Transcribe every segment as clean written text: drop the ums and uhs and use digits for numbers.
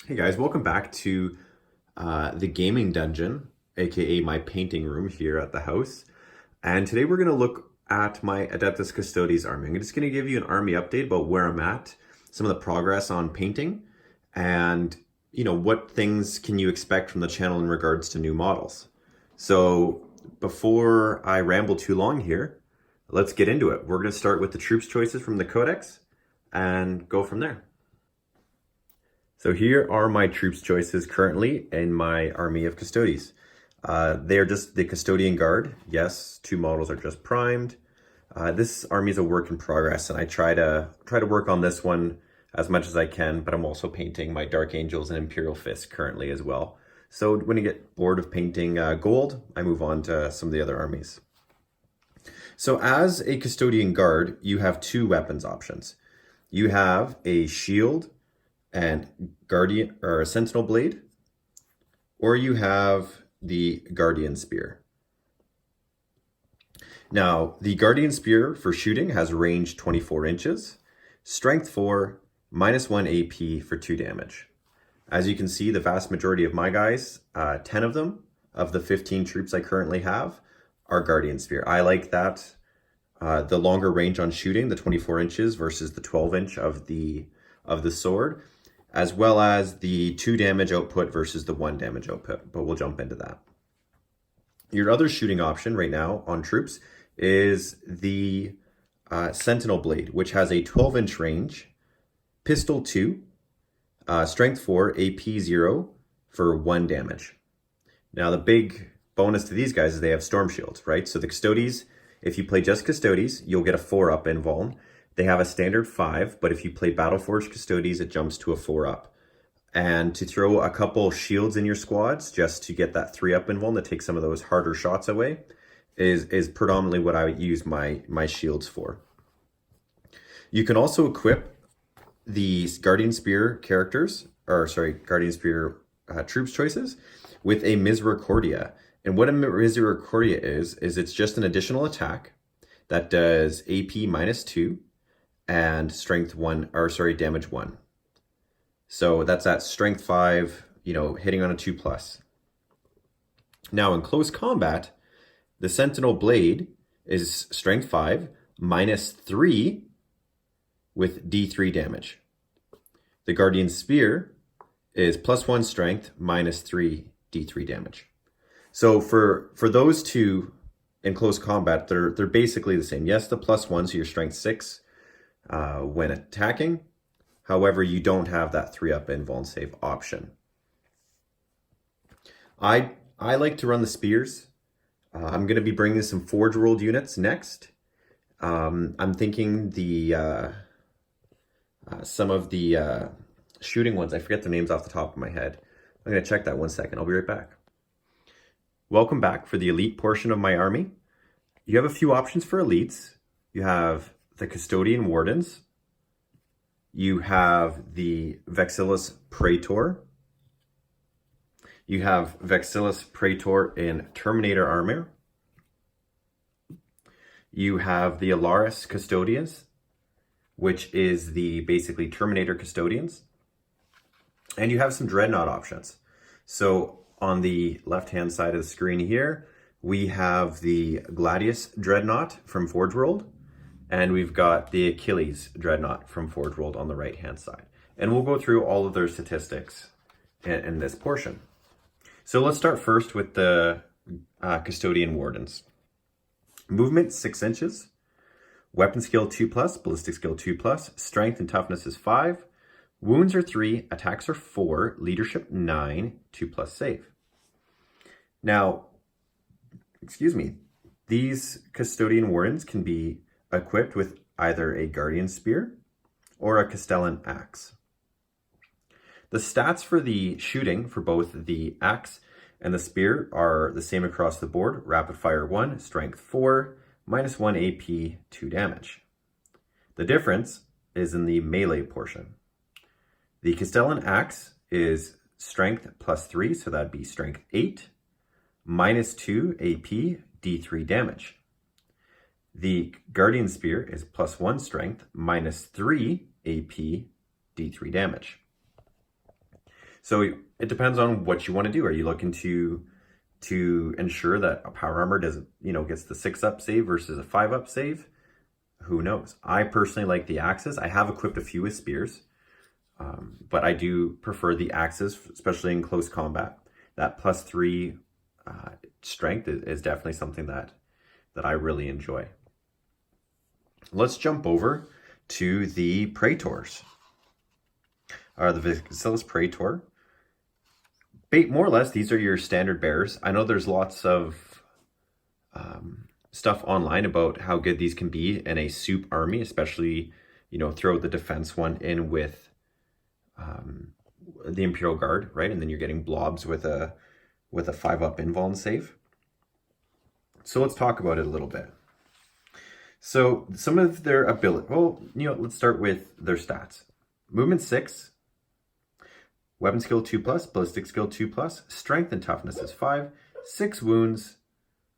Hey guys, welcome back to the gaming dungeon, aka my painting room here at the house. And today we're going to look at my Adeptus Custodes army. I'm just going to give you an army update about where I'm at, some of the progress on painting, and what things can you expect from the channel in regards to new models. So before I ramble too long here, let's get into it. We're going to start with the troops choices from the codex and go from there. So here are my troops choices currently in my army of Custodes. They are just the Custodian Guard. Yes, 2 models are just primed. This army is a work in progress, and I try to work on this one as much as I can, but I'm also painting my Dark Angels and Imperial Fists currently as well. So when you get bored of painting gold, I move on to some of the other armies. So as a Custodian Guard, you have 2 weapons options. You have a shield and Guardian or a Sentinel Blade, or you have the Guardian Spear. Now, the Guardian Spear for shooting has range 24 inches, strength 4, -1 AP for 2 damage. As you can see, the vast majority of my guys, 10 of them, of the 15 troops I currently have, are Guardian Spear. I like that, the longer range on shooting, the 24 inches versus the 12 inch of the sword, as well as the 2 damage output versus the 1 damage output, but we'll jump into that. Your other shooting option right now on troops is the Sentinel Blade, which has a 12-inch range, pistol 2, strength 4, AP 0 for 1 damage. Now the big bonus to these guys is they have storm shields, right? So the Custodes, if you play just Custodes, you'll get a 4-up in Vuln. They have a standard 5, but if you play Battleforged Custodes, it jumps to a 4-up. And to throw a couple shields in your squads, just to get that 3-up invuln to take some of those harder shots away, is predominantly what I would use my shields for. You can also equip the Guardian Spear characters, Guardian Spear troops choices, with a Misericordia. And what a Misericordia is it's just an additional attack that does AP -2, and strength 1, damage 1. So that's at strength 5, hitting on a 2+. Now in close combat, the Sentinel Blade is strength 5, -3 with D3 damage. The Guardian Spear is +1 strength, -3 D3 damage. So for those two in close combat, they're basically the same. Yes, the +1, so your strength 6, when attacking. However, you don't have that 3-up invuln save option. I like to run the spears. I'm going to be bringing some Forgeworld units next. I'm thinking some of the shooting ones, I forget their names off the top of my head. I'm going to check that 1 second. I'll be right back. Welcome back for the elite portion of my army. You have a few options for elites. You have the Custodian Wardens. You have the Vexilus Praetor. You have Vexilus Praetor in Terminator armor. You have the Alaris Custodians, which is the basically Terminator Custodians. And you have some dreadnought options. So on the left-hand side of the screen here, we have the Gladius Dreadnought from Forgeworld. And we've got the Achilles Dreadnought from Forgeworld on the right-hand side. And we'll go through all of their statistics in this portion. So let's start first with the Custodian Wardens. Movement 6 inches, weapon skill 2+, ballistic skill 2+, strength and toughness is 5, wounds are 3, attacks are 4, leadership 9, 2+ save. Now, these Custodian Wardens can be equipped with either a Guardian Spear or a Castellan Axe. The stats for the shooting for both the Axe and the Spear are the same across the board. Rapid fire 1, strength 4, -1 AP, 2 damage. The difference is in the melee portion. The Castellan Axe is strength +3, so that'd be strength 8, -2 AP, D3 damage. The Guardian Spear is +1 strength, -3 AP, D3 damage. So it depends on what you want to do. Are you looking to ensure that a power armor doesn't, gets the 6-up save versus a 5-up save? Who knows? I personally like the axes. I have equipped a few with spears, but I do prefer the axes, especially in close combat. That +3 strength is definitely something that I really enjoy. Let's jump over to the Praetors, or the Vexilus Praetor. More or less, these are your standard bearers. I know there's lots of stuff online about how good these can be in a soup army, especially, throw the defense one in with the Imperial Guard, right? And then you're getting blobs with a 5-up invuln save. So let's talk about it a little bit. So some of their ability, let's start with their stats. Movement 6, weapon skill 2+, ballistic skill 2+, strength and toughness is 5, 6 wounds,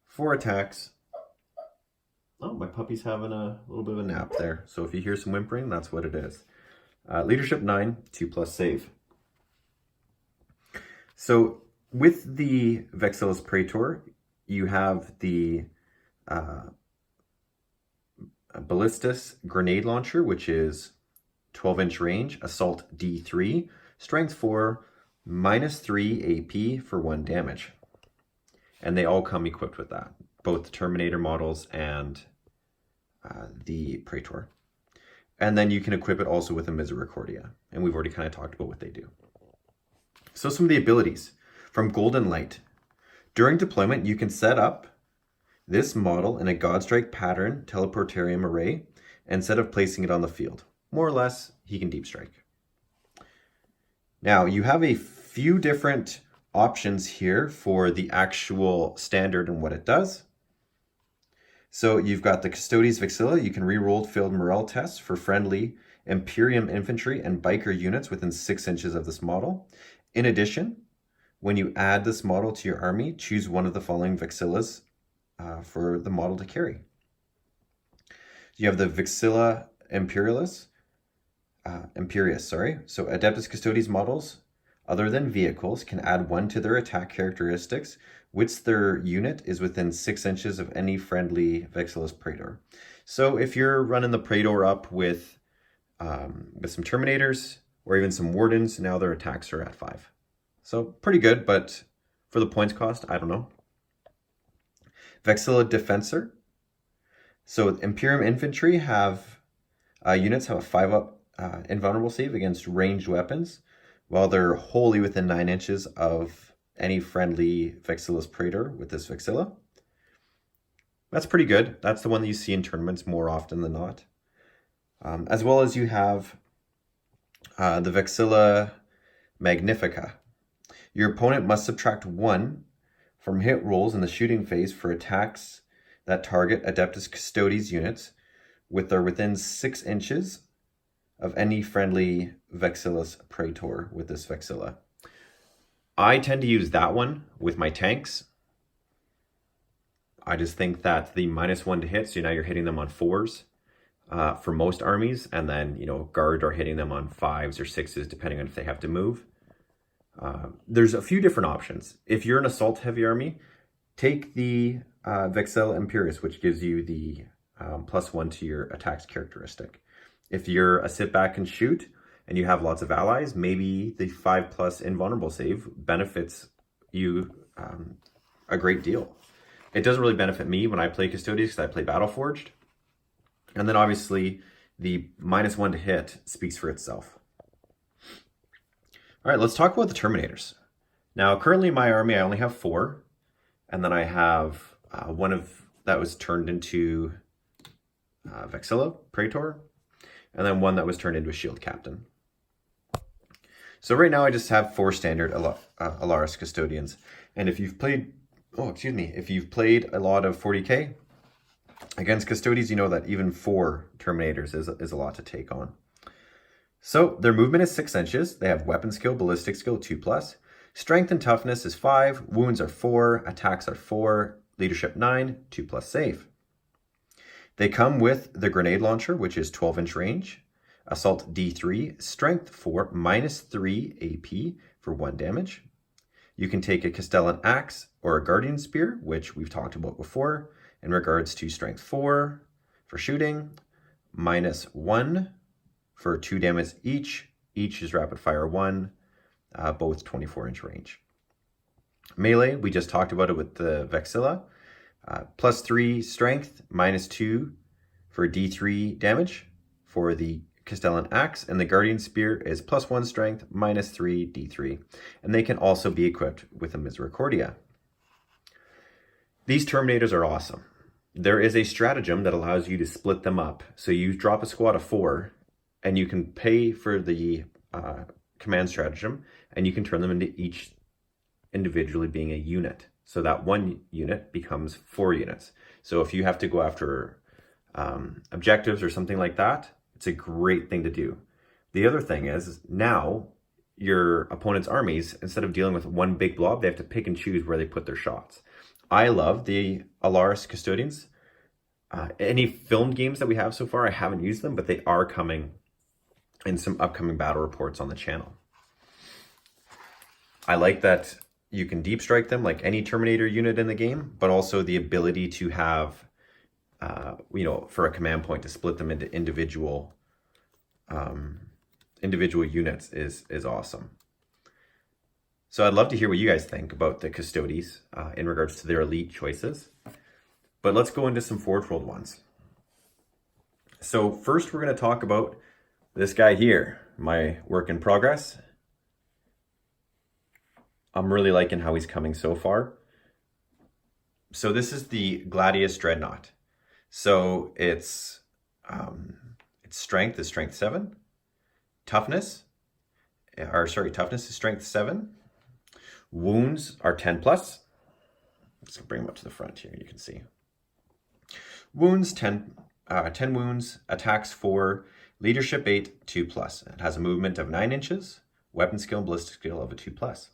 4 attacks. Oh, my puppy's having a little bit of a nap there. So if you hear some whimpering, that's what it is. Leadership 9, 2+ save. So with the Vexilus Praetor, you have the Ballistus grenade launcher, which is 12-inch range, assault D3, strength 4, -3 AP for 1 damage. And they all come equipped with that, both the Terminator models and the Praetor. And then you can equip it also with a Misericordia, and we've already kind of talked about what they do. So some of the abilities from Golden Light. During deployment, you can set up this model in a Godstrike pattern teleportarium array instead of placing it on the field. More or less, he can deep strike. Now, you have a few different options here for the actual standard and what it does. So you've got the Custodes Vexilla. You can re-roll failed morale tests for friendly Imperium infantry and biker units within 6 inches of this model. In addition, when you add this model to your army, choose one of the following Vexillas for the model to carry. You have the Vexilla Imperius. So Adeptus Custodes models, other than vehicles, can add 1 to their attack characteristics, which their unit is within 6 inches of any friendly Vexilus Praetor. So if you're running the Praetor up with some Terminators or even some Wardens, now their attacks are at 5. So pretty good, but for the points cost, I don't know. Vexilla Defensor. So Imperium infantry units have a 5-up invulnerable save against ranged weapons, while they're wholly within 9 inches of any friendly Vexilus Praetor with this Vexilla. That's pretty good. That's the one that you see in tournaments more often than not. As well as you have the Vexilla Magnifica. Your opponent must subtract 1 from hit rolls in the shooting phase for attacks that target Adeptus Custodes units within 6 inches of any friendly Vexilus Praetor with this Vexilla. I tend to use that one with my tanks. I just think that the -1 to hit, so now you're hitting them on 4s for most armies, and then, guard are hitting them on 5s or 6s, depending on if they have to move. There's a few different options. If you're an assault-heavy army, take the Vexilla Imperius, which gives you the +1 to your attacks characteristic. If you're a sit back and shoot and you have lots of allies, maybe the 5+ invulnerable save benefits you a great deal. It doesn't really benefit me when I play Custodes because I play Battleforged. And then obviously the -1 to hit speaks for itself. All right, let's talk about the Terminators. Now, currently in my army, I only have 4. And then I have one that was turned into Vexilla Praetor, and then one that was turned into a shield captain. So right now I just have 4 standard Alaris Custodians. And if you've played, if you've played a lot of 40k against Custodes, you know that even 4 Terminators is a lot to take on. So their movement is 6 inches. They have weapon skill, ballistic skill 2+. Strength and toughness is 5. Wounds are 4. Attacks are 4. Leadership 9. 2+ save. They come with the grenade launcher, which is 12-inch range, Assault D3, Strength 4, -3 AP for 1 damage. You can take a Castellan Axe or a Guardian Spear, which we've talked about before, in regards to Strength 4 for shooting, -1 for 2 damage each. Each is Rapid Fire 1, both 24-inch range. Melee, we just talked about it with the Vexilla. +3 Strength, -2 for D3 damage for the Castellan Axe, and the Guardian Spear is +1 Strength, -3 D3. And they can also be equipped with a Misericordia. These Terminators are awesome. There is a stratagem that allows you to split them up. So you drop a squad of 4, and you can pay for the command stratagem, and you can turn them into each individually being a unit. So that 1 unit becomes 4 units. So if you have to go after objectives or something like that, it's a great thing to do. The other thing is now your opponent's armies, instead of dealing with one big blob, they have to pick and choose where they put their shots. I love the Alaris Custodians. Any filmed games that we have so far, I haven't used them, but they are coming in some upcoming battle reports on the channel. I like that you can deep strike them like any Terminator unit in the game, but also the ability to have, for a command point to split them into individual units is awesome. So I'd love to hear what you guys think about the Custodes in regards to their elite choices. But let's go into some Forgeworld ones. So first we're going to talk about this guy here, my work in progress. I'm really liking how he's coming so far. So this is the Gladius Dreadnought. So its strength is strength 7. Toughness is strength 7. Wounds are 10 plus. Let's bring them up to the front here, you can see. Wounds 10 wounds, attacks 4, leadership 8, 2 plus. It has a movement of 9 inches, weapon skill and ballistic skill of a 2 plus.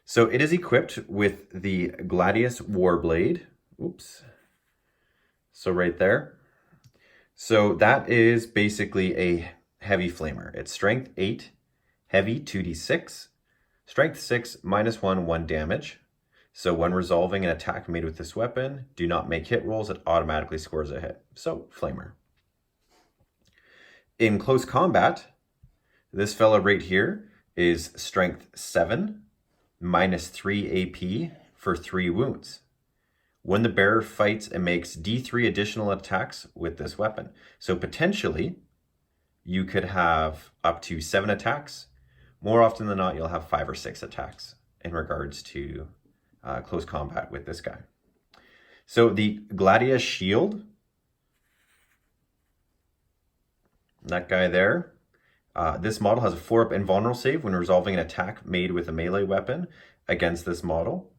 So it is equipped with the Gladius Warblade. Oops. So right there. So that is basically a heavy flamer. It's strength 8, heavy 2d6, strength 6, -1, 1 damage. So when resolving an attack made with this weapon, do not make hit rolls, it automatically scores a hit. So flamer. In close combat, this fella right here is strength 7, -3 AP for 3 wounds. When the bearer fights, it makes D3 additional attacks with this weapon. So potentially, you could have up to 7 attacks. More often than not, you'll have 5 or 6 attacks in regards to close combat with this guy. So the Gladius Shield, that guy there, this model has a 4-up invulnerable save when resolving an attack made with a melee weapon against this model.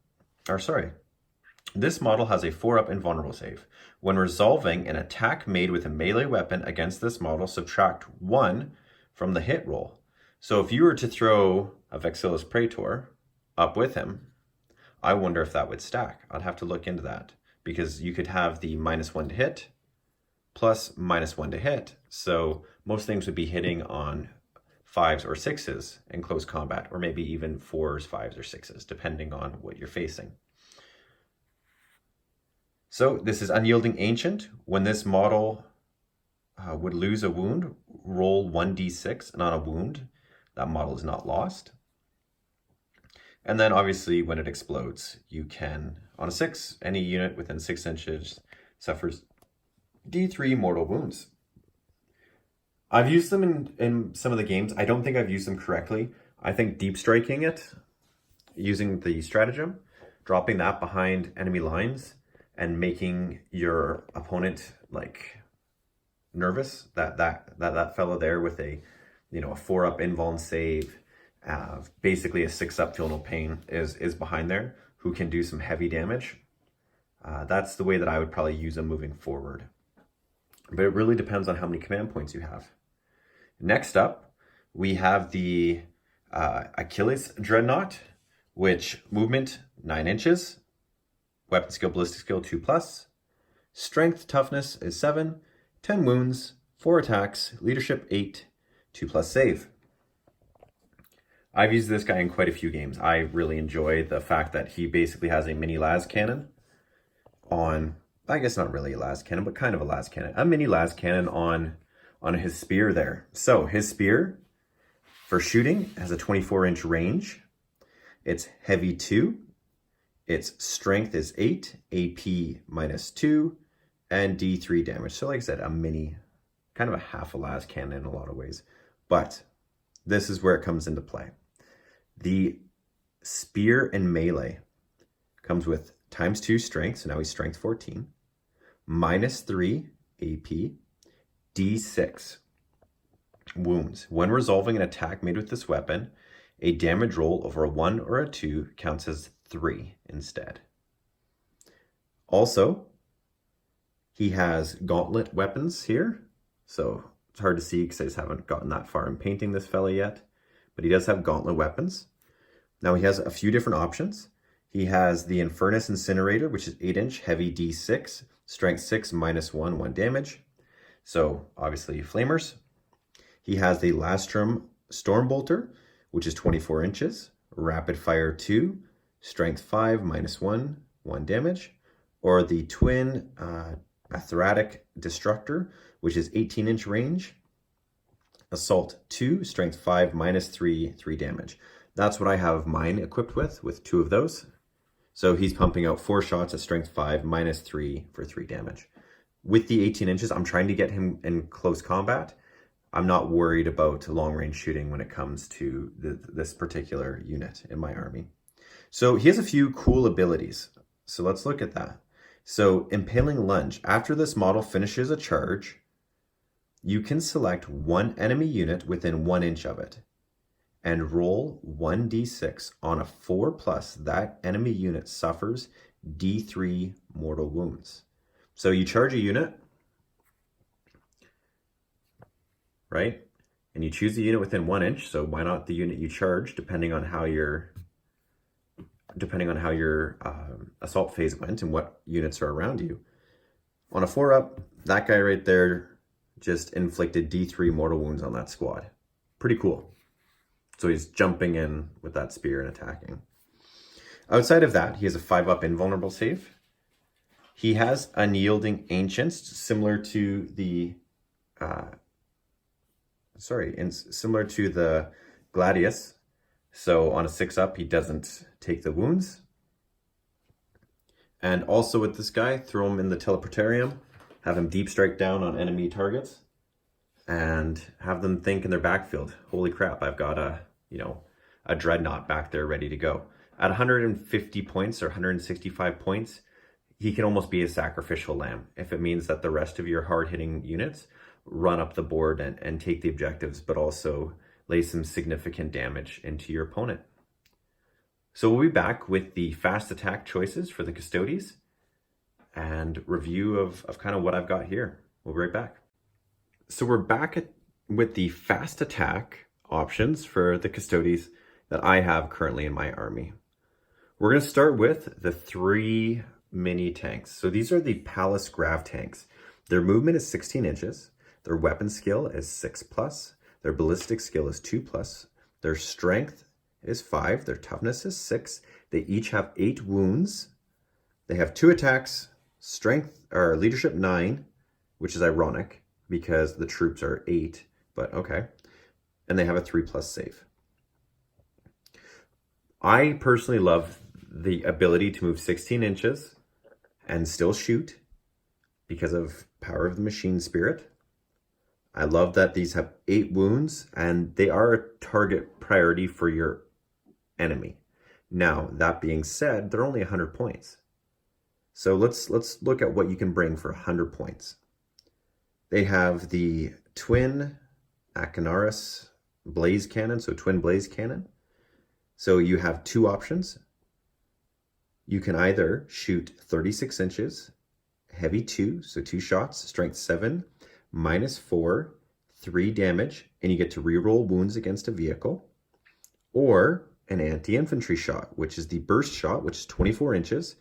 This model has a 4-up invulnerable save. When resolving an attack made with a melee weapon against this model, subtract 1 from the hit roll. So if you were to throw a Vexilus Praetor up with him, I wonder if that would stack. I'd have to look into that, because you could have the -1 to hit plus -1 to hit. So most things would be hitting on 5s or 6s in close combat, or maybe even 4s, 5s, or 6s, depending on what you're facing. So this is Unyielding Ancient. When this model would lose a wound, roll 1d6, and on a wound, that model is not lost. And then obviously when it explodes, you can, on a 6, any unit within 6 inches suffers D3 mortal wounds. I've used them in some of the games. I don't think I've used them correctly. I think deep striking it, using the stratagem, dropping that behind enemy lines, and making your opponent like nervous, that fellow there with a 4-up invuln save, basically a 6-up feel no pain is behind there, who can do some heavy damage. That's the way that I would probably use them moving forward. But it really depends on how many command points you have. Next up, we have the Achilles Dreadnought, which movement 9 inches, weapon skill, ballistic skill 2 plus, strength, toughness is 7, 10 wounds, 4 attacks, leadership 8, 2+ save. I've used this guy in quite a few games. I really enjoy the fact that he basically has a mini las cannon on, I guess not really a las cannon, but kind of a las cannon. A mini las cannon on his spear there. So his spear for shooting has a 24-inch range. It's heavy 2. Its strength is 8, AP -2, and D3 damage. So like I said, a mini, kind of a half a las cannon in a lot of ways. But this is where it comes into play. The spear in melee comes with ×2 strength, so now he's strength 14, -3 AP, D6 wounds. When resolving an attack made with this weapon, a damage roll over a 1 or a 2 counts as 3 instead. Also, he has gauntlet weapons here, so it's hard to see because I just haven't gotten that far in painting this fella yet, but he does have gauntlet weapons. Now he has a few different options. He has the Infernus Incinerator, which is 8-inch, heavy D6, strength 6, -1, 1 damage. So obviously flamers. He has the Lastrum Stormbolter, which is 24 inches, rapid fire 2, strength 5, -1, 1 damage. Or the Twin Athratic Destructor, which is 18-inch range, assault 2, strength 5, -3, 3 damage. That's what I have mine equipped with 2 of those. So he's pumping out 4 shots at strength 5, -3 for 3 damage. With the 18 inches, I'm trying to get him in close combat. I'm not worried about long-range shooting when it comes to this particular unit in my army. So he has a few cool abilities. So let's look at that. So Impaling Lunge. After this model finishes a charge, you can select one enemy unit within 1 inch of it and roll 1d6. On a 4+, that enemy unit suffers D3 mortal wounds. So you charge a unit, right? And you choose the unit within 1 inch. So why not the unit you charge, depending on how your assault phase went and what units are around you. On a 4-up, that guy right there just inflicted D3 mortal wounds on that squad. Pretty cool. So he's jumping in with that spear and attacking. Outside of that, he has a 5-up invulnerable save. He has Unyielding Ancients, similar to the Gladius. So on a 6-up, he doesn't take the wounds. And also with this guy, throw him in the Teleportarium, have him deep strike down on enemy targets, and have them think in their backfield, holy crap, I've got a dreadnought back there ready to go. At 150 points or 165 points, he can almost be a sacrificial lamb if it means that the rest of your hard-hitting units run up the board and take the objectives, but also lay some significant damage into your opponent. So we'll be back with the fast attack choices for the Custodes and review of kind of what I've got here. We'll be right back. So we're back with the fast attack options for the Custodes that I have currently in my army. We're going to start with the 3 mini tanks. So these are the Palace Grav tanks. Their movement is 16 inches. Their weapon skill is 6+. Their ballistic skill is 2+. Their strength is 5. Their toughness is 6. They each have 8 wounds. They have 2 attacks, strength or leadership 9, which is ironic because the troops are 8, but okay. And they have a 3+ save. I personally love the ability to move 16 inches and still shoot because of Power of the Machine Spirit. I love that these have 8 wounds and they are a target priority for your enemy. Now, that being said, they're only 100 points. So let's look at what you can bring for 100 points. They have the Twin Acanaris Blaze Cannon, so Twin Blaze Cannon. So you have 2 options. You can either shoot 36 inches, heavy 2, so 2 shots, strength 7, -4, 3 damage, and you get to reroll wounds against a vehicle. Or an anti-infantry shot, which is the burst shot, which is 24 inches,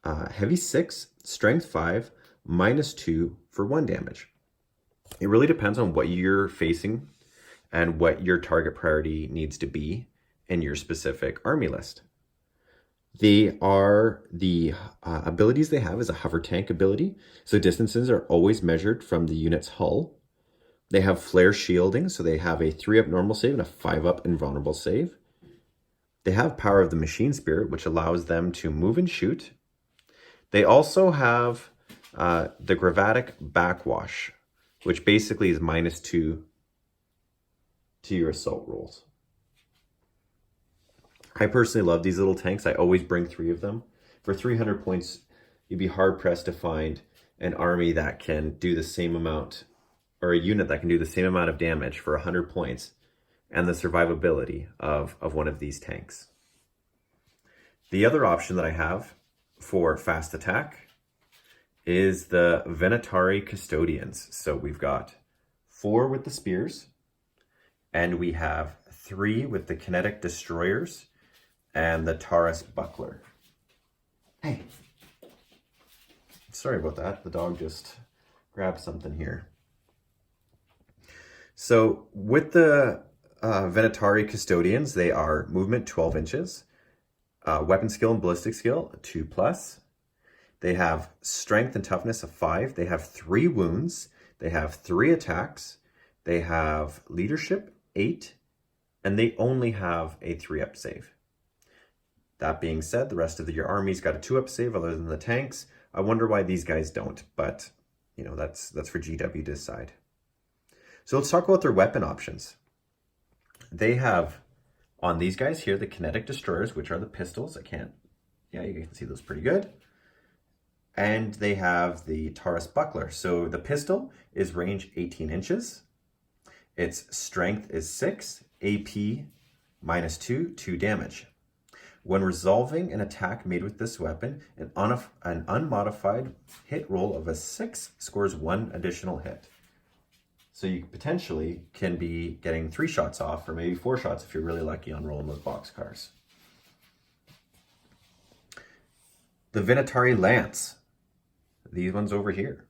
heavy 6, strength 5, -2 for 1 damage. It really depends on what you're facing and what your target priority needs to be in your specific army list. The abilities they have is a hover tank ability. So distances are always measured from the unit's hull. They have flare shielding, so they have a 3-up normal save and a 5-up invulnerable save. They have power of the machine spirit, which allows them to move and shoot. They also have the Gravatic backwash, which basically is -2 to your assault rolls. I personally love these little tanks. I always bring 3 of them. For 300 points, you'd be hard-pressed to find an army that can do the same amount, or a unit that can do the same amount of damage for 100 points and the survivability of one of these tanks. The other option that I have for fast attack is the Venatari Custodians. So we've got 4 with the spears, and we have 3 with the kinetic destroyers and the Taurus buckler. Hey, sorry about that. The dog just grabbed something here. So with the Venatari Custodians, they are movement 12 inches, weapon skill and ballistic skill 2+. They have strength and toughness of 5. They have 3 wounds. They have 3 attacks. They have leadership 8, and they only have a 3-up save. That being said, the rest of your army's got a 2-up save other than the tanks. I wonder why these guys don't, but you know, that's for GW to decide. So let's talk about their weapon options. They have, on these guys here, the kinetic destroyers, which are the pistols. You can see those pretty good. And they have the Taurus buckler. So the pistol is range 18 inches. Its strength is 6, AP -2, 2 damage. When resolving an attack made with this weapon, an unmodified hit roll of a 6 scores 1 additional hit. So you potentially can be getting 3 shots off, or maybe 4 shots if you're really lucky on rolling those boxcars. The Venatari Lance. These ones over here.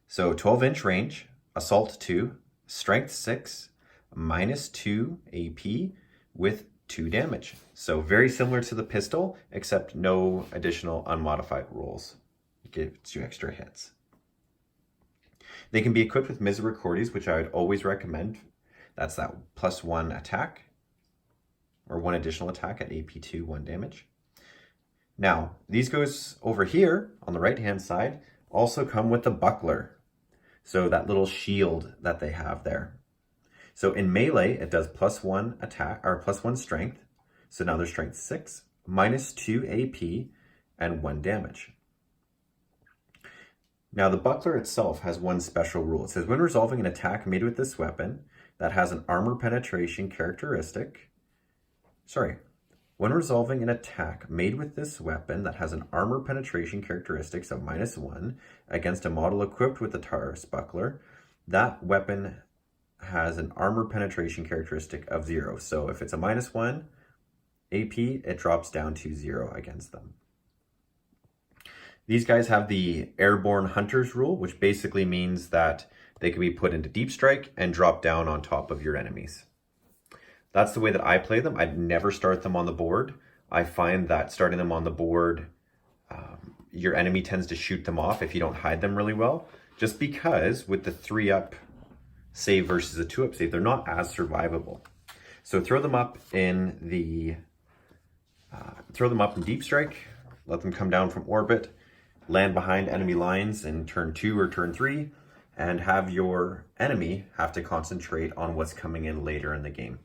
So 12-inch range, assault 2, strength 6, -2 AP with 2 damage. So very similar to the pistol, except no additional unmodified rolls. It gives you extra hits. They can be equipped with Misericordias, which I would always recommend. That's that +1 attack, or 1 additional attack at AP2, 1 damage. Now, these goes over here on the right-hand side also come with the buckler. So that little shield that they have there. So in melee, it does +1 attack, or +1 strength. So now their strength 6, -2 AP, and 1 damage. Now the buckler itself has one special rule. It says when resolving an attack made with this weapon that has an armor penetration characteristic, when resolving an attack made with this weapon that has an armor penetration characteristics of -1 against a model equipped with the Taurus buckler, that weapon has an armor penetration characteristic of 0. So if it's a -1 AP, it drops down to 0 against them. These guys have the airborne hunters rule, which basically means that they can be put into deep strike and drop down on top of your enemies. That's the way that I play them. I'd never start them on the board. I find that starting them on the board, your enemy tends to shoot them off if you don't hide them really well, just because with the 3-up save versus a 2-up save, they're not as survivable. So throw them up in deep strike, let them come down from orbit, land behind enemy lines in turn 2 or turn 3, and have your enemy have to concentrate on what's coming in later in the game.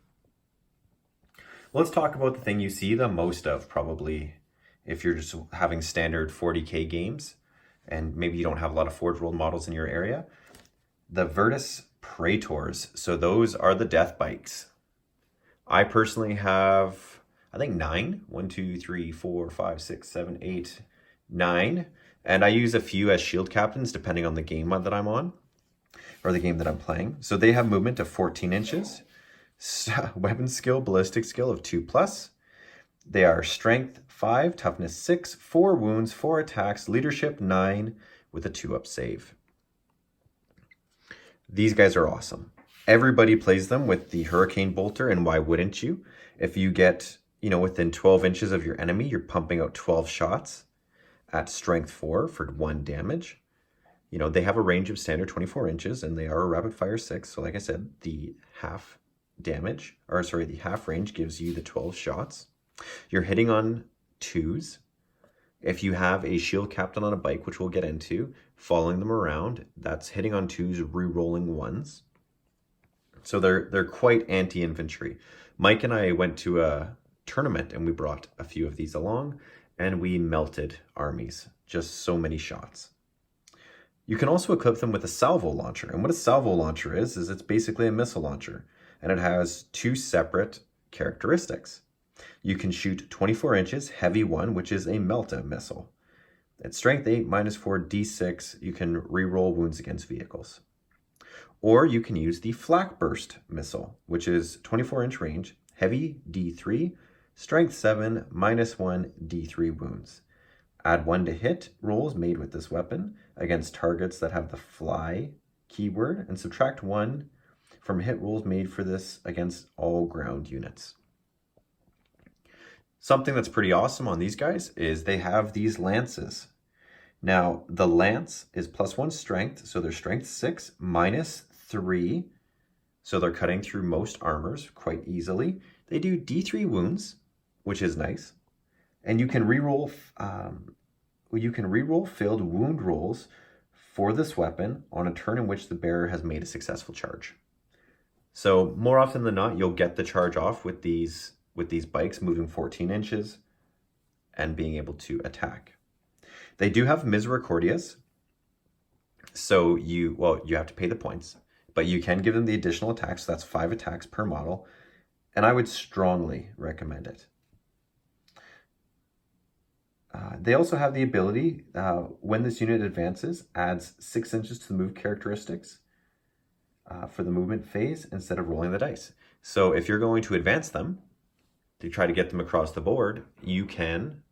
Let's talk about the thing you see the most of, probably, if you're just having standard 40k games, and maybe you don't have a lot of Forgeworld models in your area. The Vexilus Praetors. So those are the death bikes. I personally have, I think 9. 1, 2, 3, 4, 5, 6, 7, 8, 9. And I use a few as shield captains depending on the game that I'm on, or the game that I'm playing. So they have movement of 14 inches, weapon skill, ballistic skill of 2+. They are strength 5, toughness 6, 4 wounds, 4 attacks, leadership 9 with a 2-up save. These guys are awesome. Everybody plays them with the Hurricane Bolter, and why wouldn't you? If you get, within 12 inches of your enemy, you're pumping out 12 shots at strength 4 for 1 damage. They have a range of standard 24 inches, and they are a rapid fire 6. So like I said, the half range gives you the 12 shots. You're hitting on 2s. If you have a shield captain on a bike, which we'll get into, following them around, that's hitting on 2s, re-rolling 1s. So they're quite anti-infantry. Mike and I went to a tournament and we brought a few of these along and we melted armies. Just so many shots. You can also equip them with a salvo launcher. And what a salvo launcher is it's basically a missile launcher. And it has 2 separate characteristics. You can shoot 24 inches, heavy 1, which is a melta missile. At strength 8, -4, d6, you can re-roll wounds against vehicles. Or you can use the flak burst missile, which is 24-inch range, heavy d3, strength 7, -1, d3 wounds. Add 1 to hit rolls made with this weapon against targets that have the fly keyword, and subtract 1 from hit rolls made for this against all ground units. Something that's pretty awesome on these guys is they have these lances. Now, the lance is +1 strength, so they're strength 6, -3, so they're cutting through most armors quite easily. They do d3 wounds, which is nice, and you can reroll failed wound rolls for this weapon on a turn in which the bearer has made a successful charge. So more often than not, you'll get the charge off with these bikes moving 14 inches and being able to attack. They do have misericordias, so you have to pay the points, but you can give them the additional attacks. So that's 5 attacks per model, and I would strongly recommend it. They also have the ability, when this unit advances, adds 6 inches to the move characteristics for the movement phase instead of rolling the dice. So if you're going to advance them, to try to get them across the board, you can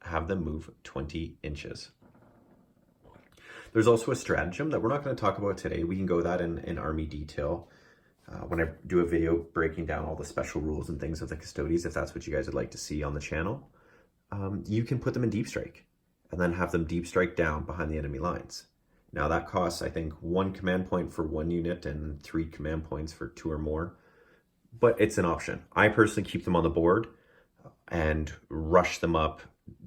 have them move 20 inches. There's also a stratagem that we're not going to talk about today. We can go that in army detail when I do a video breaking down all the special rules and things of the Custodes, if that's what you guys would like to see on the channel. You can put them in deep strike and then have them deep strike down behind the enemy lines. Now that costs, I think, 1 command point for 1 unit and 3 command points for 2 or more. But it's an option. I personally keep them on the board and rush them up,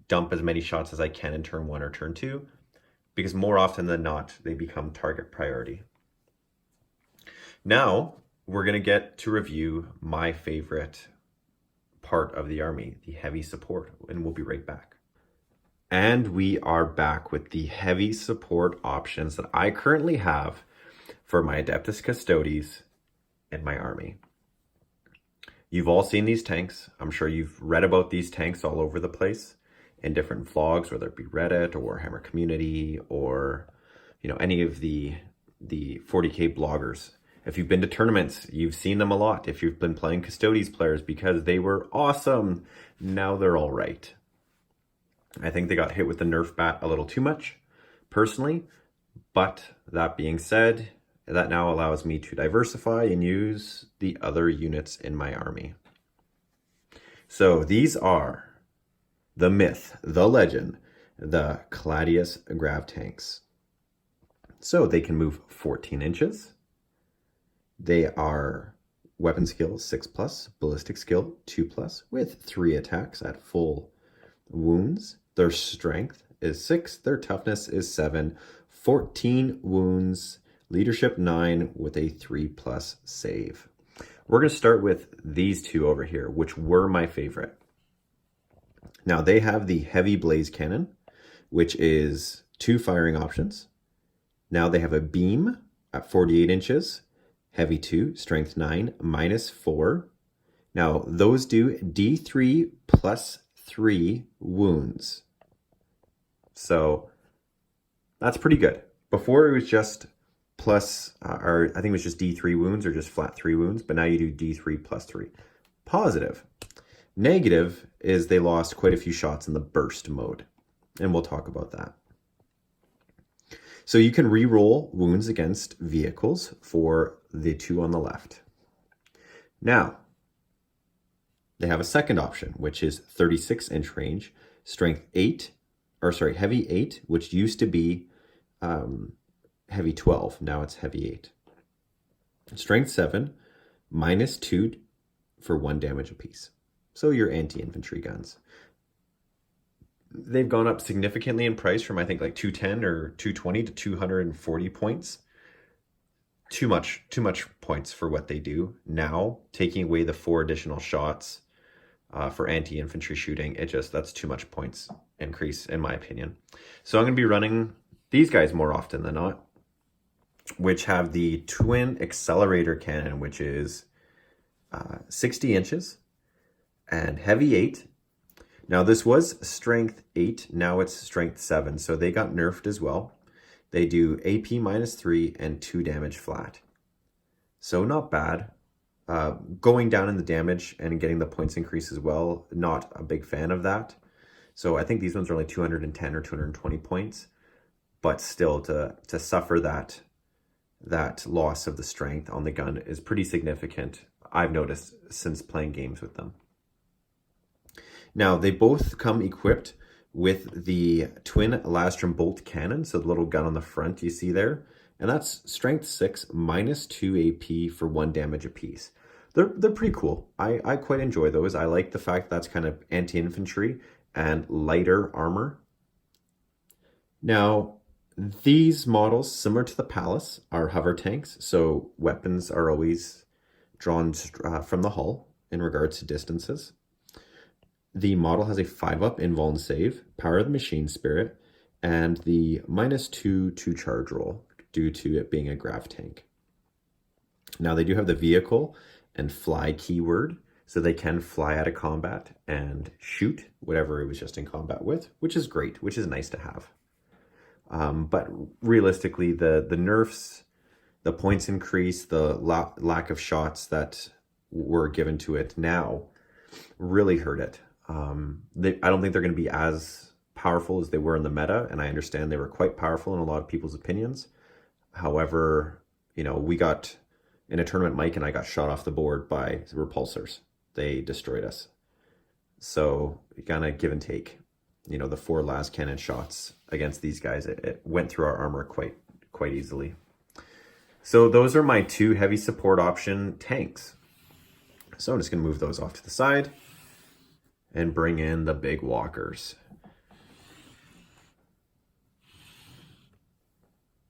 dump as many shots as I can in turn 1 or turn 2, because more often than not, they become target priority. Now, we're going to get to review my favorite part of the army, the heavy support, and we'll be right back. And we are back with the heavy support options that I currently have for my Adeptus Custodes in my army. You've all seen these tanks. I'm sure you've read about these tanks all over the place in different vlogs, whether it be Reddit or Warhammer Community or, any of the 40K bloggers. If you've been to tournaments, you've seen them a lot. If you've been playing Custodes players because they were awesome, now they're all right. I think they got hit with the Nerf bat a little too much, personally. But that being said, that now allows me to diversify and use the other units in my army. So these are the myth, the legend, the Claudius Grav tanks. So they can move 14 inches. They are weapon skill 6+, ballistic skill 2+, with 3 attacks at full wounds. Their strength is 6, their toughness is 7, 14 wounds, leadership 9 with a 3+ save. We're going to start with these two over here, which were my favorite. Now they have the heavy blaze cannon, which is 2 firing options. Now they have a beam at 48 inches, heavy 2, strength 9, -4. Now those do D3 + 3 wounds. So that's pretty good. Before it was just plus, or I think it was just D3 wounds or just flat 3 wounds, but now you do D3 + 3. Positive. Negative is they lost quite a few shots in the burst mode, and we'll talk about that. So you can re-roll wounds against vehicles for the 2 on the left. Now, they have a second option, which is 36-inch range, strength 8, or sorry, heavy 8, which used to be heavy 12. Now it's heavy 8. Strength 7, -2 for 1 damage apiece. So your anti-infantry guns. They've gone up significantly in price from I think like 210 or 220 to 240 points. Too much points for what they do. Now, taking away the 4 additional shots for anti-infantry shooting, that's too much points increase in my opinion. So I'm going to be running these guys more often than not, which have the twin accelerator cannon, which is 60 inches and heavy 8. Now this was strength 8, now it's strength 7, so they got nerfed as well. They do AP -3 and 2 damage flat. So not bad. Going down in the damage and getting the points increase as well, not a big fan of that. So I think these ones are only 210 or 220 points, but still to suffer that loss of the strength on the gun is pretty significant, I've noticed since playing games with them. Now, they both come equipped with the twin Elastrum bolt cannon, so the little gun on the front you see there, and that's strength 6, -2 AP for 1 damage apiece. They're pretty cool. I quite enjoy those. I like the fact that's kind of anti-infantry and lighter armor. Now, these models, similar to the Palace, are hover tanks, so weapons are always drawn from the hull in regards to distances. The model has a 5-up invuln save, power of the machine spirit, and the -2 to charge roll due to it being a grav tank. Now they do have the vehicle and fly keyword, so they can fly out of combat and shoot whatever it was just in combat with, which is great, which is nice to have. But realistically, the nerfs, the points increase, the lack of shots that were given to it now really hurt it. I don't think they're going to be as powerful as they were in the meta, and I understand they were quite powerful in a lot of people's opinions. However, you know, we got in a tournament, Mike and I got shot off the board by repulsors. They destroyed us. So you gotta give and take. You know, the 4 las cannon shots against these guys, it went through our armor quite easily. So those are my 2 heavy support option tanks. So I'm just gonna move those off to the side and bring in the big walkers.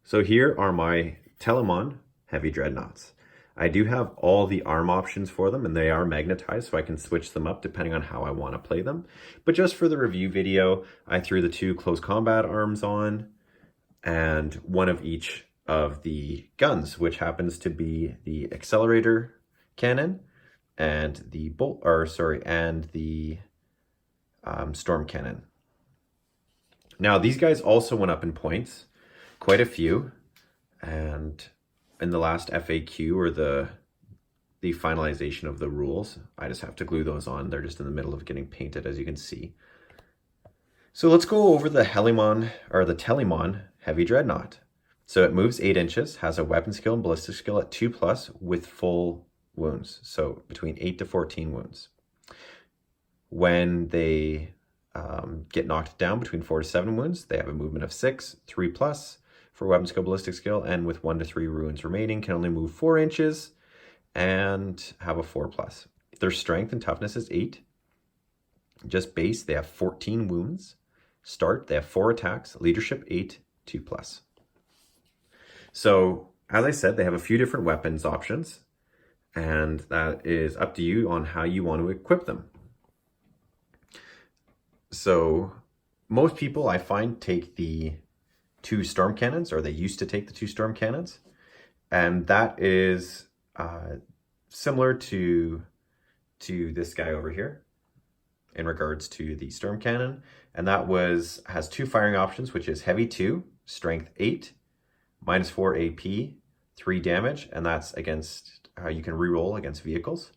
So here are my Telamon heavy dreadnoughts. I do have all the arm options for them, and they are magnetized, so I can switch them up depending on how I want to play them. But just for the review video, I threw the 2 close combat arms on, and 1 of each of the guns, which happens to be the accelerator cannon and the storm cannon. Now these guys also went up in points, quite a few, and in the last FAQ or the finalization of the rules, I just have to glue those on. They're just in the middle of getting painted, as you can see. So let's go over the Telamon heavy dreadnought. So it moves 8 inches, has a weapon skill and ballistic skill at 2+ with full wounds, so between 8 to 14 wounds. When they get knocked down between 4 to 7 wounds, they have a movement of 6, 3+ for weapon skill, ballistic skill, and with 1 to 3 wounds remaining, can only move 4 inches and have a 4+. Their strength and toughness is 8. Just base, they have 14 wounds. Start, they have 4 attacks. Leadership, 8, 2+. So, as I said, they have a few different weapons options, and that is up to you on how you want to equip them. So, most people, I find, take the 2 storm cannons, or they used to take the 2 storm cannons, and that is similar to this guy over here in regards to the storm cannon, and that has 2 firing options, which is heavy 2, strength 8, -4 AP, 3 damage, and that's against you can reroll against vehicles,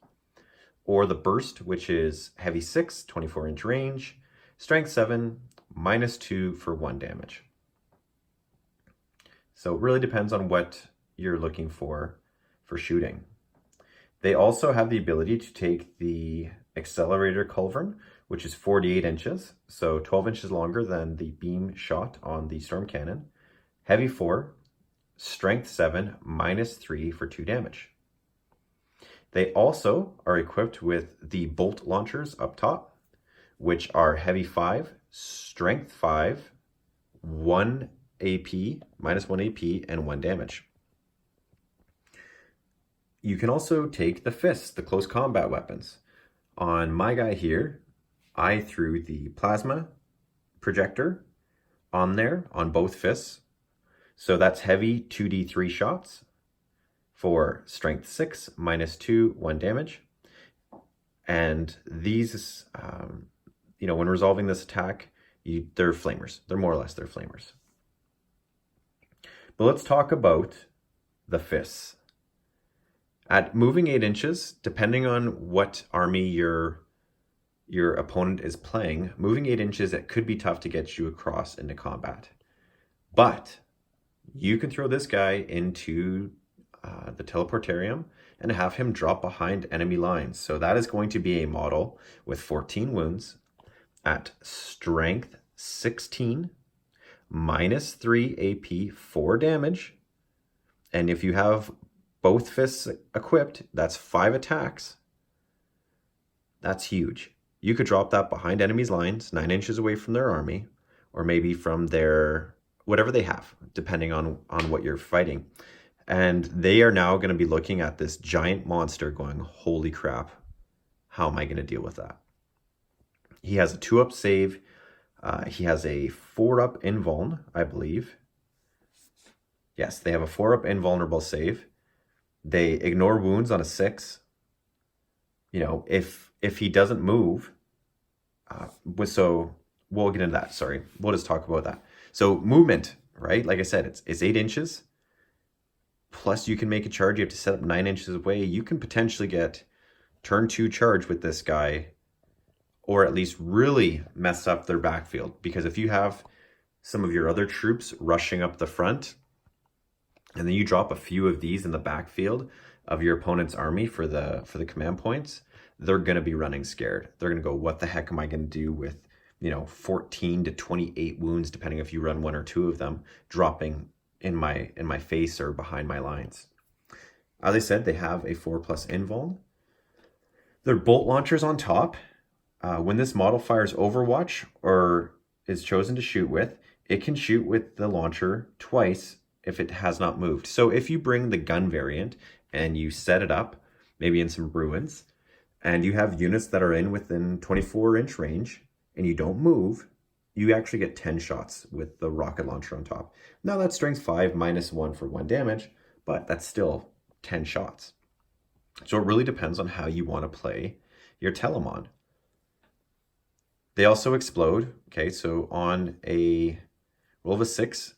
or the burst, which is heavy 6, 24-inch range, strength 7, -2 for 1 damage. So it really depends on what you're looking for shooting. They also have the ability to take the accelerator culverin, which is 48 inches, so 12 inches longer than the beam shot on the storm cannon. Heavy 4, strength 7, -3 for 2 damage. They also are equipped with the bolt launchers up top, which are heavy 5, strength 5, 1 AP, -1 AP, and 1 damage. You can also take the fists, the close combat weapons. On my guy here, I threw the plasma projector on there on both fists. So that's heavy 2d3 shots for strength 6, -2, 1 damage. And these, when resolving this attack, they're flamers. They're more or less, they're flamers. But let's talk about the fists. At moving 8 inches, depending on what army your opponent is playing, moving 8 inches, it could be tough to get you across into combat. But you can throw this guy into the teleportarium and have him drop behind enemy lines. So that is going to be a model with 14 wounds at strength 16, -3 AP, 4 damage. And if you have both fists equipped, that's 5 attacks. That's huge. You could drop that behind enemies' lines, 9 inches away from their army, or maybe from their, whatever they have, depending on what you're fighting. And they are now going to be looking at this giant monster going, holy crap, how am I going to deal with that? He has a 2-up save. He has a 4-up invuln, I believe. Yes, they have a 4-up invulnerable save. They ignore wounds on a 6. If he doesn't move, so we'll get into that. Sorry, we'll just talk about that. So movement, right? Like I said, it's 8 inches. Plus you can make a charge. You have to set up 9 inches away. You can potentially get turn 2 charge with this guy, or at least really mess up their backfield. Because if you have some of your other troops rushing up the front, and then you drop a few of these in the backfield of your opponent's army for the command points, they're going to be running scared. They're going to go, what the heck am I going to do with 14 to 28 wounds, depending if you run 1 or 2 of them, dropping in my face or behind my lines. As I said, they have a 4+ invuln. Their bolt launchers on top. When this model fires Overwatch or is chosen to shoot with, it can shoot with the launcher twice if it has not moved. So if you bring the gun variant and you set it up, maybe in some ruins, and you have units that are within 24-inch range and you don't move, you actually get 10 shots with the rocket launcher on top. Now that's strength 5, -1 for 1 damage, but that's still 10 shots. So it really depends on how you want to play your Telamon. They also explode. Okay, so on a roll of a 6,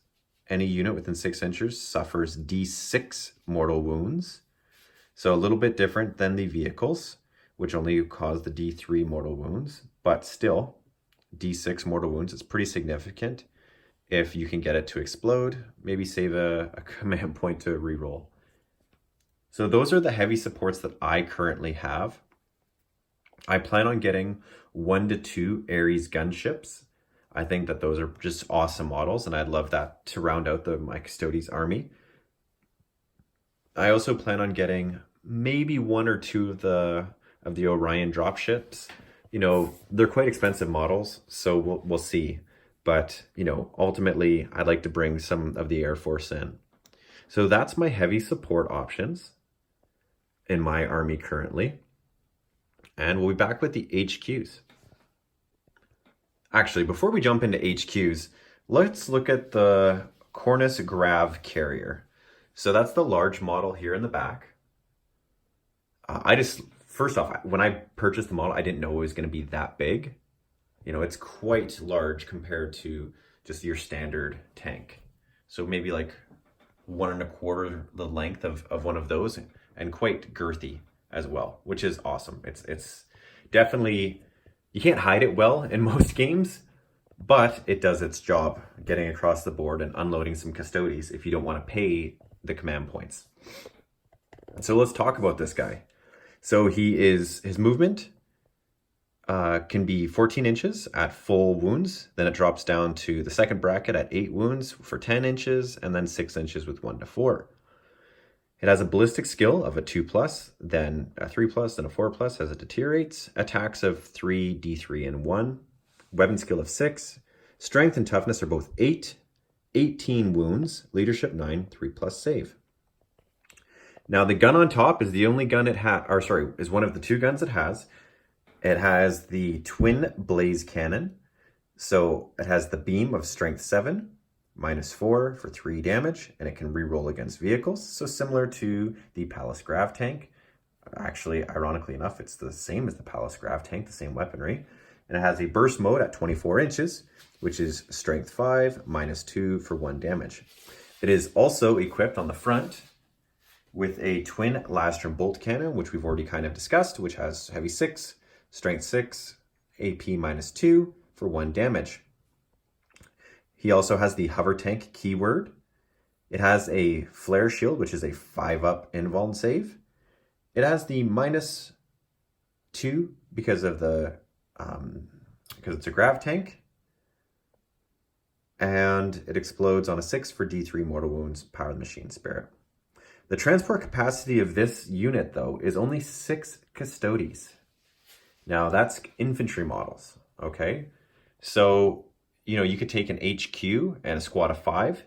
any unit within 6 inches suffers D6 mortal wounds. So a little bit different than the vehicles, which only cause the D3 mortal wounds, but still D6 mortal wounds is pretty significant. If you can get it to explode, maybe save a command point to reroll. So those are the heavy supports that I currently have. I plan on getting 1 to 2 Ares gunships. I think that those are just awesome models, and I'd love that to round out my Custodes army. I also plan on getting maybe 1 or 2 of the Orion dropships. They're quite expensive models, so we'll see. But, ultimately, I'd like to bring some of the Air Force in. So that's my heavy support options in my army currently. And we'll be back with the HQs. Actually, before we jump into HQs, let's look at the Cornus Grav-carrier. So that's the large model here in the back. First off, when I purchased the model, I didn't know it was going to be that big. It's quite large compared to just your standard tank. So maybe like 1 1/4 the length of one of those, and quite girthy as well, which is awesome. It's definitely, you can't hide it well in most games, but it does its job getting across the board and unloading some Custodes if you don't want to pay the command points. So let's talk about this guy. So his movement can be 14 inches at full wounds. Then it drops down to the second bracket at 8 wounds for 10 inches, and then 6 inches with 1 to 4. It has a ballistic skill of a 2+, then a 3+, then a 4+, as it deteriorates. Attacks of 3, D3, and 1. Weapon skill of 6. Strength and toughness are both 8. 18 wounds. Leadership 9, 3+ save. Now the gun on top is the only gun it has, or sorry, is one of the 2 guns it has. It has the twin blaze cannon. So it has the beam of strength 7, -4 for 3 damage, and it can reroll against vehicles. So similar to the Palace Grav tank. Actually, ironically enough, it's the same as the Palace Grav tank, the same weaponry. And it has a burst mode at 24 inches, which is strength 5, -2 for 1 damage. It is also equipped on the front with a twin Lastrum bolt cannon, which we've already kind of discussed, which has heavy 6, strength 6, AP -2 for 1 damage. He also has the hover tank keyword. It has a flare shield, which is a 5-up invuln save. It has the -2 because of the because it's a grav tank, and it explodes on a 6 for D3 mortal wounds. Power the machine spirit. The transport capacity of this unit, though, is only 6 Custodes. Now, that's infantry models, okay? So, you know, you could take an HQ and a squad of 5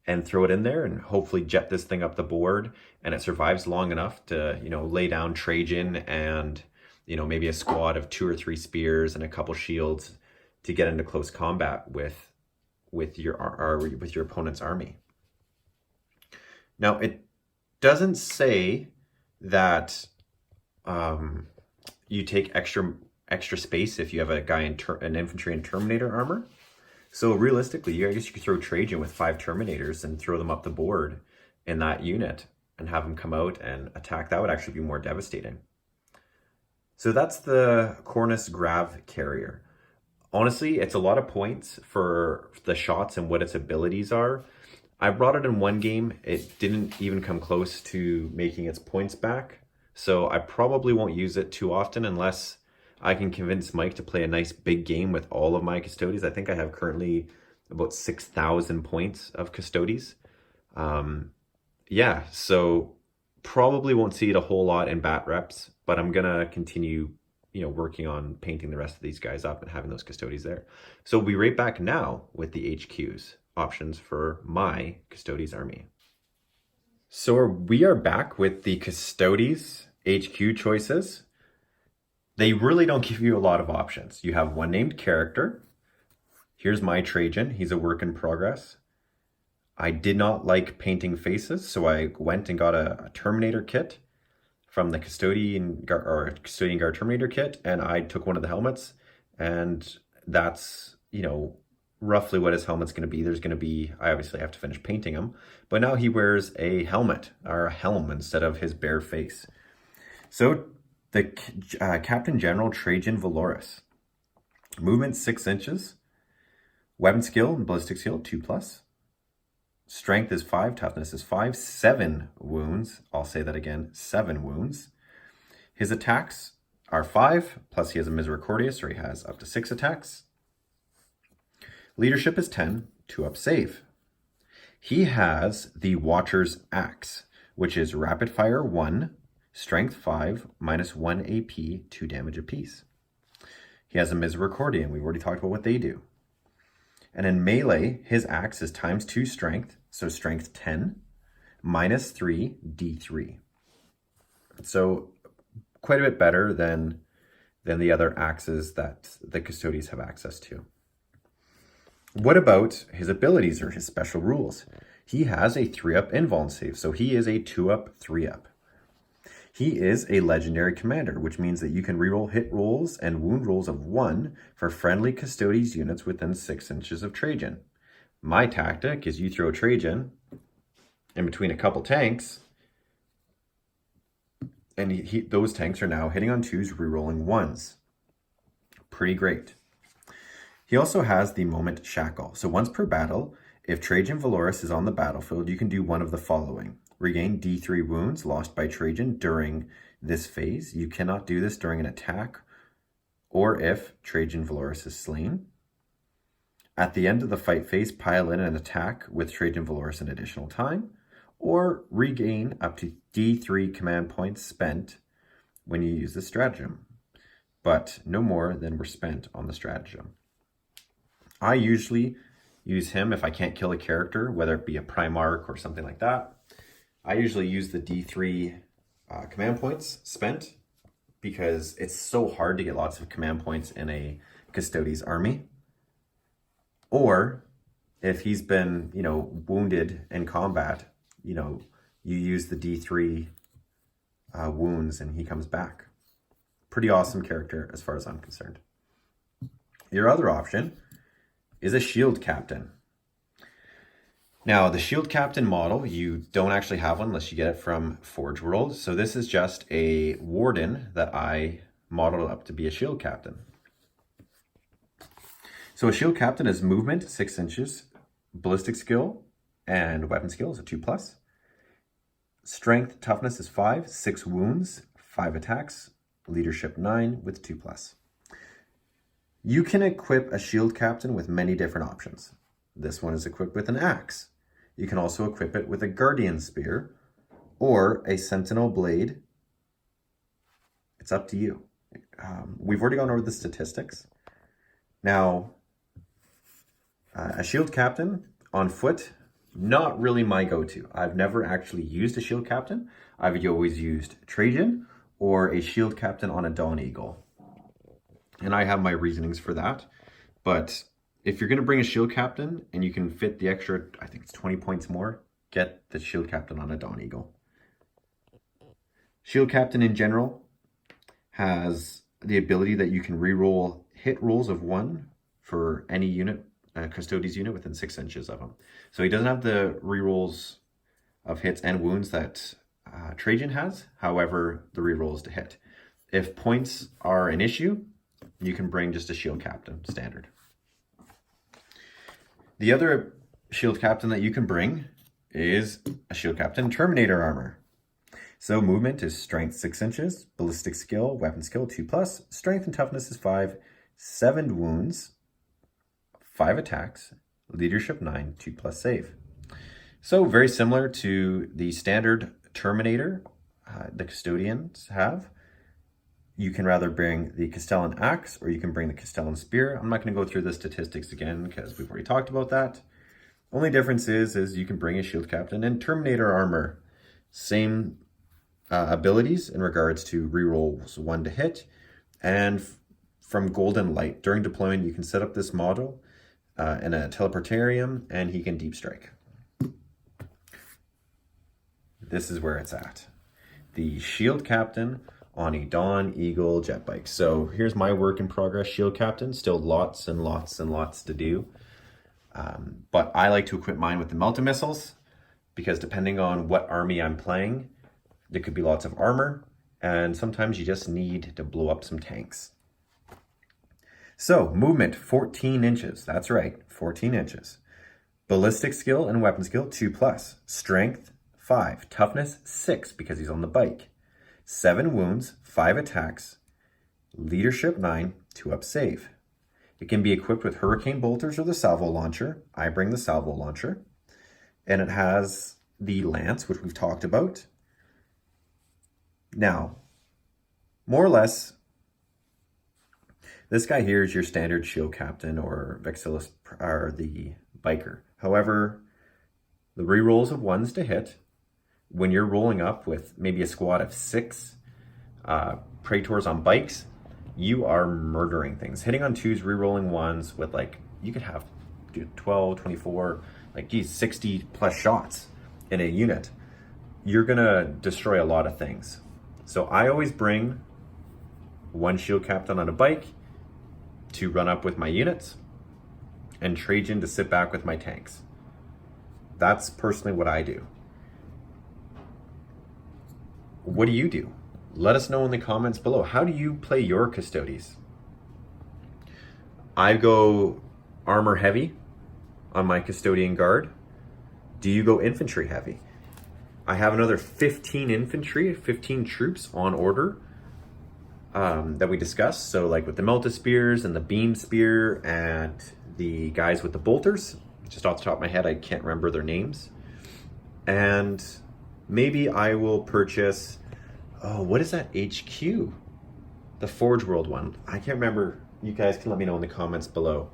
and throw it in there and hopefully jet this thing up the board, and it survives long enough to, you know, lay down Trajan and, you know, maybe a squad of 2 or 3 spears and a couple shields to get into close combat with your opponent's army. Now, it doesn't say that you take extra space if you have a guy in an infantry and Terminator armor. So realistically, I guess you could throw Trajan with 5 Terminators and throw them up the board in that unit and have them come out and attack. That would actually be more devastating. So that's the Cornus Grav-carrier. Honestly, it's a lot of points for the shots and what its abilities are. I brought it in one game. It didn't even come close to making its points back. So I probably won't use it too often unless I can convince Mike to play a nice big game with all of my Custodes. I think I have currently about 6,000 points of Custodes. Yeah, so probably won't see it a whole lot in bat reps, but I'm gonna continue, you know, working on painting the rest of these guys up and having those Custodes there. So we'll be right back now with the HQs options for my Custodes army. So we are back with the Custodes HQ choices. They really don't give you a lot of options. You have one named character. Here's my Trajan. He's a work in progress. I did not like painting faces, so I went and got a Terminator kit from the Custodian Guard Terminator kit, and I took one of the helmets, and that's, you know, roughly what his helmet's going to be. There's going to be, I obviously have to finish painting him, but now he wears a helmet, or a helm, instead of his bare face. So the Captain General Trajan Valoris. Movement 6 inches. Weapon skill and ballistic skill 2+. Strength is 5, toughness is 5, 7 wounds. I'll say that again, 7 wounds. His attacks are 5, plus he has a Misericordia, so he has up to 6 attacks. Leadership is 10, 2-up save. He has the Watcher's Axe, which is rapid fire 1, strength 5, -1 AP, 2 damage apiece. He has a Misericordia, and we've already talked about what they do. And in melee, his axe is ×2 strength, so strength 10, -3 D3. So quite a bit better than the other axes that the Custodes have access to. What about his abilities or his special rules? He has a 3-up invuln save, so he is a 2-up, 3-up. He is a legendary commander, which means that you can reroll hit rolls and wound rolls of 1 for friendly Custodes units within 6 inches of Trajan. My tactic is you throw Trajan in between a couple tanks, and those tanks are now hitting on 2s, rerolling 1s. Pretty great. He also has the Moment Shackle. So once per battle, if Trajan Valoris is on the battlefield, you can do one of the following. Regain D3 wounds lost by Trajan during this phase. You cannot do this during an attack or if Trajan Valoris is slain. At the end of the fight phase, pile in an attack with Trajan Valoris an additional time, or regain up to D3 command points spent when you use this stratagem, but no more than were spent on the stratagem. I usually use him if I can't kill a character, whether it be a Primarch or something like that. I usually use the D3 command points spent because it's so hard to get lots of command points in a Custodes army. Or if he's been, wounded in combat, you use the D3 wounds and he comes back. Pretty awesome character as far as I'm concerned. Your other option is a shield captain. Now, the shield captain model, you don't actually have one unless you get it from Forgeworld. So this is just a warden that I modeled up to be a shield captain. So a shield captain is movement 6 inches, ballistic skill and weapon skill is a 2+. Strength, toughness is 5, 6 wounds, 5 attacks, leadership 9 with 2+. You can equip a shield captain with many different options. This one is equipped with an axe. You can also equip it with a guardian spear or a sentinel blade. It's up to you. We've already gone over the statistics. Now, a shield captain on foot, not really my go-to. I've never actually used a shield captain. I've always used Trajan or a shield captain on a Dawn Eagle. And I have my reasonings for that. But if you're going to bring a shield captain and you can fit the extra, I think it's 20 points more, get the shield captain on a Dawn Eagle. Shield captain in general has the ability that you can reroll hit rolls of 1 for any unit, Custodes unit within 6 inches of him. So he doesn't have the rerolls of hits and wounds that Trajan has. However, the rerolls to hit. If points are an issue, you can bring just a shield captain standard. The other shield captain that you can bring is a shield captain Terminator armor. So movement is strength 6 inches, ballistic skill, weapon skill 2+, strength and toughness is 5, 7 wounds, 5 attacks, leadership 9, 2+ save. So very similar to the standard Terminator the Custodians have. You can rather bring the Castellan Axe or you can bring the Castellan Spear. I'm not going to go through the statistics again because we've already talked about that. Only difference is you can bring a shield captain and Terminator armor. Same abilities in regards to rerolls 1 to hit. And from Golden Light, during deployment, you can set up this model in a teleportarium and he can deep strike. This is where it's at. The shield captain on a Dawn Eagle jet bike. So here's my work in progress shield captain. Still lots and lots and lots to do. But I like to equip mine with the multi-missiles because depending on what army I'm playing, there could be lots of armor and sometimes you just need to blow up some tanks. So movement 14 inches. That's right, 14 inches. Ballistic skill and weapon skill 2+. Strength 5. Toughness 6 because he's on the bike. 7 wounds, 5 attacks, leadership 9, 2+ save. It can be equipped with hurricane bolters or the salvo launcher. I bring the salvo launcher. And it has the lance, which we've talked about. Now, more or less, this guy here is your standard shield captain or Vexilus or the biker. However, the rerolls of 1s to hit, when you're rolling up with maybe a squad of 6 Praetors on bikes, you are murdering things. Hitting on 2s, rerolling 1s with you could have 12, 24, 60 plus shots in a unit. You're gonna destroy a lot of things. So I always bring 1 shield captain on a bike to run up with my units and Trajan to sit back with my tanks. That's personally what I do. What do you do? Let us know in the comments below. How do you play your Custodes? I go armor heavy on my custodian guard. Do you go infantry heavy? I have another 15 infantry, 15 troops on order that we discussed. So like with the melta spears and the beam spear and the guys with the bolters, just off the top of my head, I can't remember their names. And maybe I will purchase, oh, what is that HQ? The Forgeworld one. I can't remember. You guys can let me know in the comments below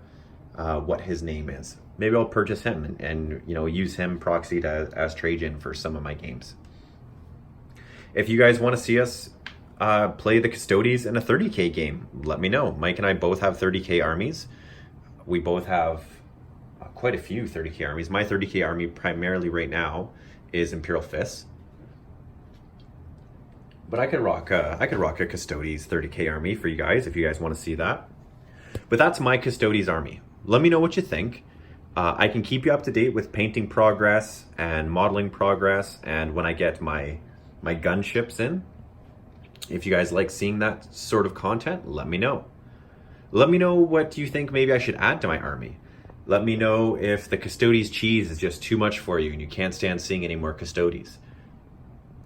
what his name is. Maybe I'll purchase him and you know, use him proxied as Trajan for some of my games. If you guys want to see us play the Custodes in a 30k game, let me know. Mike and I both have 30k armies. We both have quite a few 30k armies. My 30k army primarily right now is Imperial Fists. But I could rock a Custodes 30k army for you guys if you guys want to see that. But that's my Custodes army. Let me know what you think. I can keep you up to date with painting progress and modeling progress, and when I get my gunships in. If you guys like seeing that sort of content, let me know. Let me know what you think maybe I should add to my army. Let me know if the Custodes cheese is just too much for you and you can't stand seeing any more Custodes.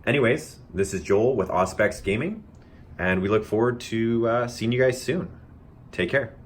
Anyways, this is Joel with Auspex Gaming, and we look forward to seeing you guys soon. Take care.